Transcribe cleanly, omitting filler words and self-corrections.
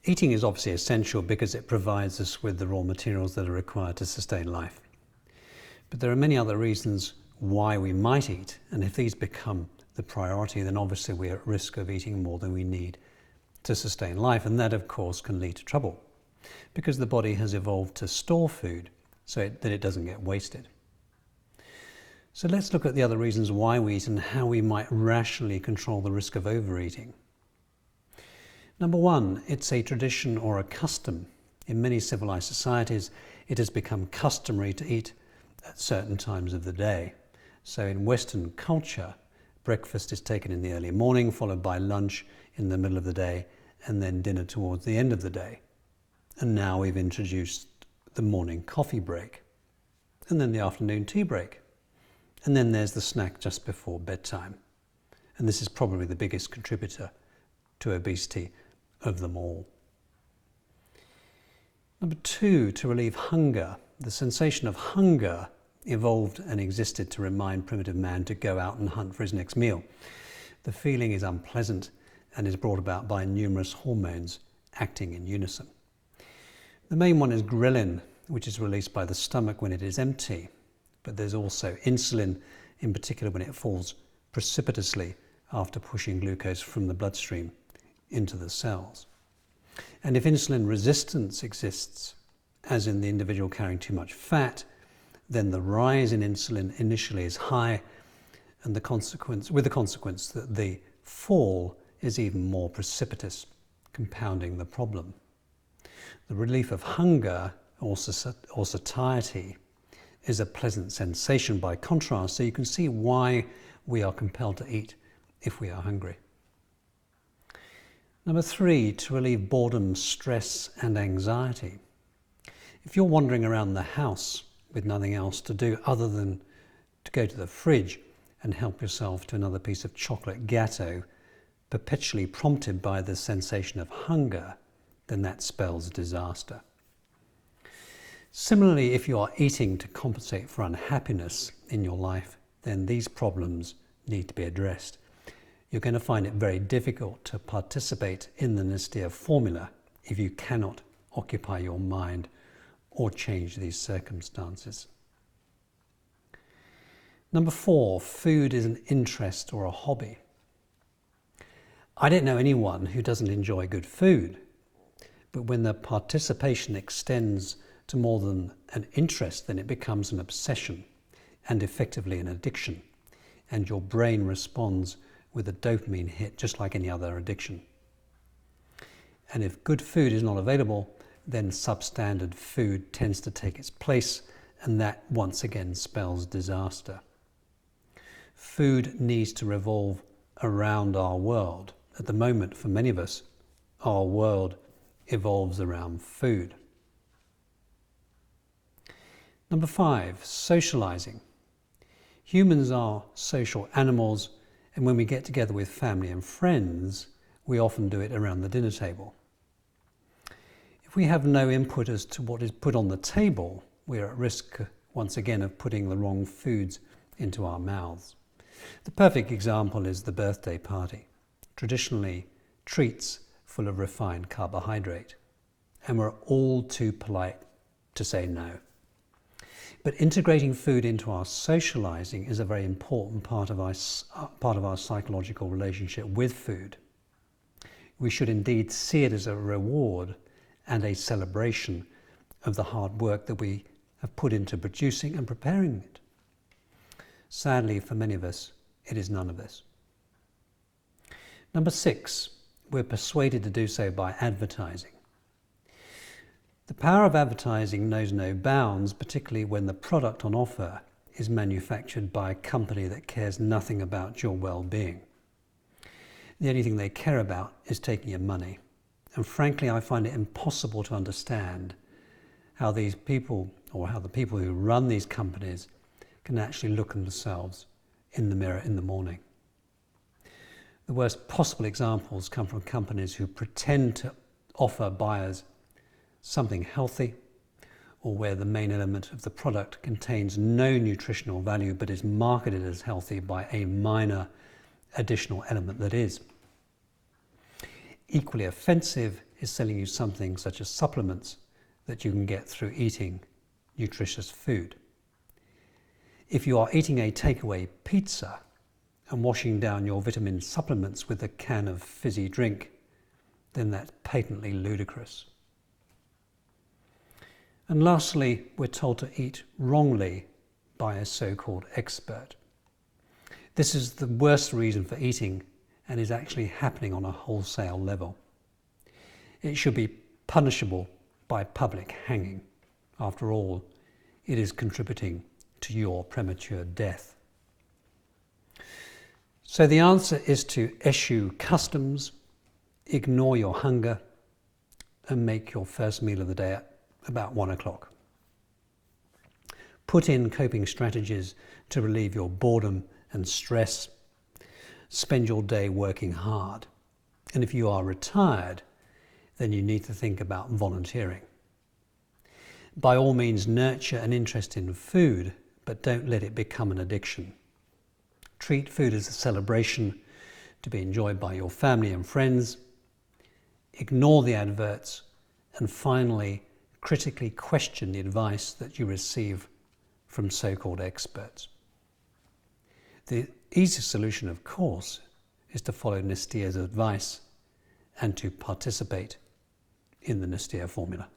Eating is obviously essential because it provides us with the raw materials that are required to sustain life. But there are many other reasons why we might eat, and if these become the priority, then obviously we're at risk of eating more than we need to sustain life, and that of course can lead to trouble because the body has evolved to store food so that it doesn't get wasted. So let's look at the other reasons why we eat and how we might rationally control the risk of overeating. Number one, it's a tradition or a custom. In many civilized societies, it has become customary to eat at certain times of the day. So in Western culture, breakfast is taken in the early morning, followed by lunch in the middle of the day, and then dinner towards the end of the day. And now we've introduced the morning coffee break, and then the afternoon tea break. And then there's the snack just before bedtime. And this is probably the biggest contributor to obesity of them all. Number two, to relieve hunger. The sensation of hunger evolved and existed to remind primitive man to go out and hunt for his next meal. The feeling is unpleasant and is brought about by numerous hormones acting in unison. The main one is ghrelin, which is released by the stomach when it is empty. But there's also insulin, in particular when it falls precipitously after pushing glucose from the bloodstream into the cells. And if insulin resistance exists, as in the individual carrying too much fat, then the rise in insulin initially is high, and with the consequence that the fall is even more precipitous, compounding the problem. The relief of hunger or satiety is a pleasant sensation by contrast, so you can see why we are compelled to eat if we are hungry. Number three, to relieve boredom, stress and anxiety. If you're wandering around the house with nothing else to do other than to go to the fridge and help yourself to another piece of chocolate gâteau, perpetually prompted by the sensation of hunger, then that spells disaster. Similarly, if you are eating to compensate for unhappiness in your life, then these problems need to be addressed. You're going to find it very difficult to participate in the Nestea formula if you cannot occupy your mind or change these circumstances. Number four, food is an interest or a hobby. I don't know anyone who doesn't enjoy good food, but when the participation extends to more than an interest, then it becomes an obsession and effectively an addiction, and your brain responds with a dopamine hit just like any other addiction. And if good food is not available, then substandard food tends to take its place, and that once again spells disaster. Food needs to revolve around our world. At the moment, for many of us, our world evolves around food. Number five, socializing. Humans are social animals, and when we get together with family and friends, we often do it around the dinner table. If we have no input as to what is put on the table, we are at risk once again of putting the wrong foods into our mouths. The perfect example is the birthday party. Traditionally, treats full of refined carbohydrate, and we're all too polite to say no. But integrating food into our socializing is a very important part of our psychological relationship with food. We should indeed see it as a reward and a celebration of the hard work that we have put into producing and preparing it. Sadly, for many of us, it is none of this. Number six, we're persuaded to do so by advertising. The power of advertising knows no bounds, particularly when the product on offer is manufactured by a company that cares nothing about your well-being. The only thing they care about is taking your money. And frankly, I find it impossible to understand how these people, or how the people who run these companies, can actually look at themselves in the mirror in the morning. The worst possible examples come from companies who pretend to offer buyers something healthy, or where the main element of the product contains no nutritional value but is marketed as healthy by a minor additional element that is. Equally offensive is selling you something such as supplements that you can get through eating nutritious food. If you are eating a takeaway pizza and washing down your vitamin supplements with a can of fizzy drink, then that's patently ludicrous. And lastly, we're told to eat wrongly by a so-called expert. This is the worst reason for eating and is actually happening on a wholesale level. It should be punishable by public hanging. After all, it is contributing to your premature death. So the answer is to eschew customs, ignore your hunger, and make your first meal of the day at about 1 o'clock. Put in coping strategies to relieve your boredom and stress. Spend your day working hard. And if you are retired, then you need to think about volunteering. By all means, nurture an interest in food, but don't let it become an addiction. Treat food as a celebration to be enjoyed by your family and friends. Ignore the adverts, and finally, critically question the advice that you receive from so-called experts. The easy solution, of course, is to follow Nestier's advice and to participate in the Nestia formula.